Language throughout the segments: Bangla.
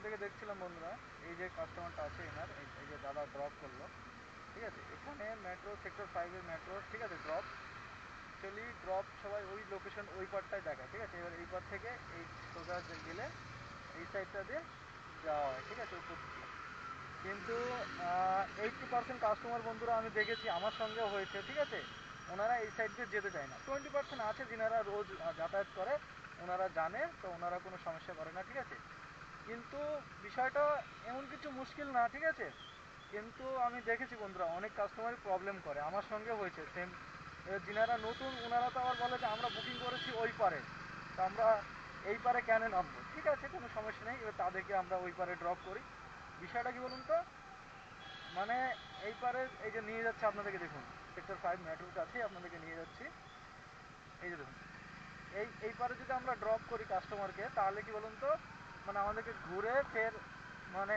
থেকে দেখছিলাম বন্ধুরা, এই যে কাস্টমারটা আছে এনার, এই যে দাদা ড্রপ করলো, ঠিক আছে, এখানে মেট্রো সেক্টর 5-এর মেট্রো, ঠিক আছে, ড্রপ, অ্যাকচুয়ালি ড্রপ সবাই ওই লোকেশন ওই পারটাই দেখায়, ঠিক আছে। এবার এই পার থেকে এই সোজা গেলে এই সাইডটা দিয়ে যাওয়া হয়, ঠিক আছে, উপর দিকে। কিন্তু 80% কাস্টমার বন্ধুরা আমি দেখেছি, আমার সঙ্গেও হয়েছে, ঠিক আছে, ওনারা এই সাইড দিয়ে যেতে চায় না। 20% আছে যিনারা রোজ যাতায়াত করে, ওনারা জানে, তো ওনারা কোনো সমস্যা করে না, ঠিক আছে। কিন্তু বিষয়টা এমন কিছু মুশকিল না, ঠিক আছে। কিন্তু আমি দেখেছি বন্ধুরা, অনেক কাস্টমারই প্রবলেম করে, আমার সঙ্গেও হয়েছে সেম। যিনারা নতুন ওনারা তো আবার বলে যে আমরা বুকিং করেছি ওই পারে, তো আমরা এই পারে কেন নামবো, ঠিক আছে, কোনো সমস্যা নেই, এবার তাদেরকে আমরা ওই পারে ড্রপ করি। বিষয়টা কি বলুন তো, মানে এই পারে এই যে নিয়ে যাচ্ছে আপনাদেরকে, দেখুন সেক্টর 5 মেট্রোর কাছেই আপনাদেরকে নিয়ে যাচ্ছি, এই যে দেখুন, এই পারে যদি আমরা ড্রপ করি কাস্টমারকে, তাহলে কি বলুন তো, মানে আমাদেরকে ঘুরে ফের মানে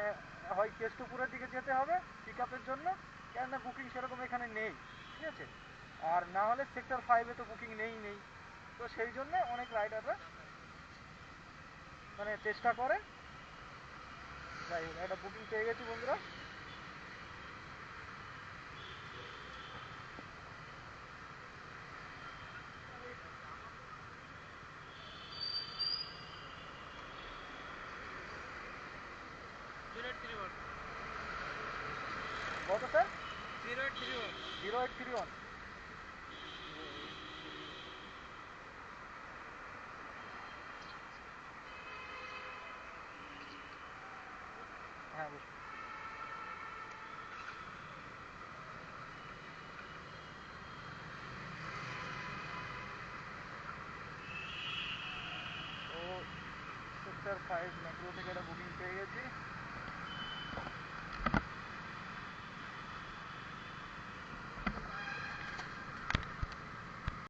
হয় কেষ্টপুরের দিকে যেতে হবে পিক আপের জন্য, কেননা বুকিং সেরকম এখানে নেই, ঠিক আছে। আর না হলে সেক্টর 5-এ তো বুকিং নেই। তো সেই জন্য অনেক রাইডাররা মানে চেষ্টা করে। যাই হোক, একটা বুকিং পেয়ে গেছি বন্ধুরা। কত স্যার? 0831। হ্যাঁ বসুন। তো সেক্টর 5 মেট্রো থেকে একটা বুকিং পেয়ে